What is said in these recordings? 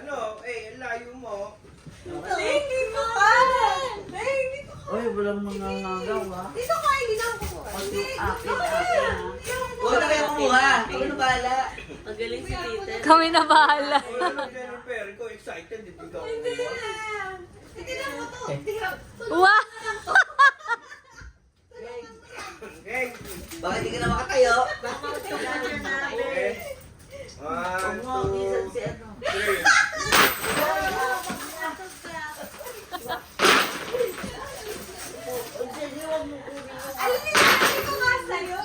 Ano? Ang layo mo. Hindi ko ka! Hindi ko ka! Oy, walang mga ngagaw ah. Dito ka, hindi na ako kukuha. Hindi, akin ha. Huwag na kayo kumuha. Kami na bahala. Magaling si Little. Kami na bahala. Wala lang Jennifer. Ikaw excited. Hindi ka Hindi kumuha. na! Hindi na mo to! Hindi na! Wow! Okay. Baka hindi ka na makatayo. Okay. 1, 2, 3. Alin ko nga sa'yo!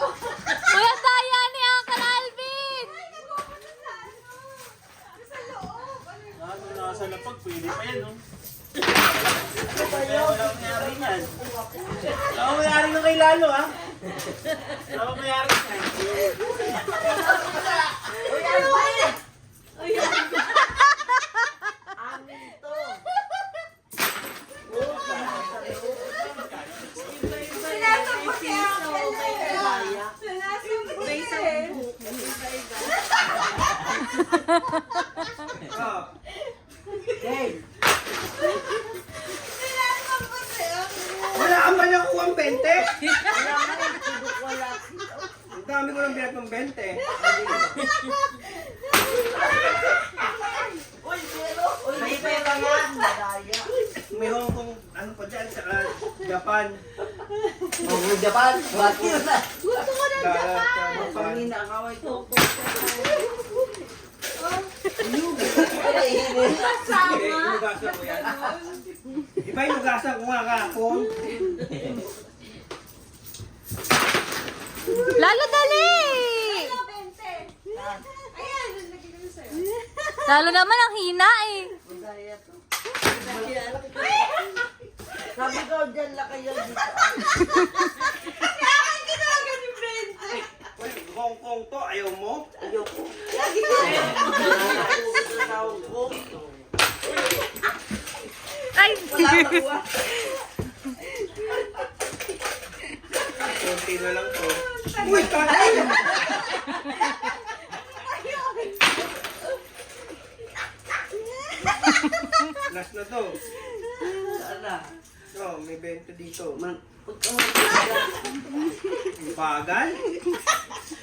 Kuya Daya ni Uncle Alvin! Ay, nagpupunta sa ano? Sa loob! Ano yun? Ano, nasa lapag, pwede pa yan, no? Wala akong mayari yan. Wala akong mayari ng kay Lalo, ha? Wala akong mayari yan. Amin to. Sinasagot si Uncle na yun. Sinasagot niya eh. Hey, Sinasagot si Uncle. Wala ka man nakuha ang 20. wala ka rin tudok wala. Ang dami ko lang binat ng 20. Uy, pero. Uy, may pera yan. Madaya. May Hong Kong, ano pa dyan, saka Japan. Oh, Japan. Bati yun na. Gusto ko ng Japan! Pangina ang away to. Kasama! Inugasan ko yan. Iba inugasan ko nga kahapon. Lalo dali! Ano, 20? Ayan, nalagay ko na sa'yo. Lalo naman ang hina eh. Madaya to. Sabi ko, dyan lang kayo dito. Kaya akin ginawagan yung 20. Uy, Hong Kong to, ayaw mo? Ayoko. Lagi ko Ay! Konti na lang to. Uy, tatay! Last na to. Sana. Oh, may 20 dito. Man, Bagal?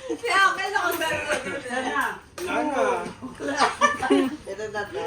Kaya akin ako meron. sana. Wala na. Ito na to.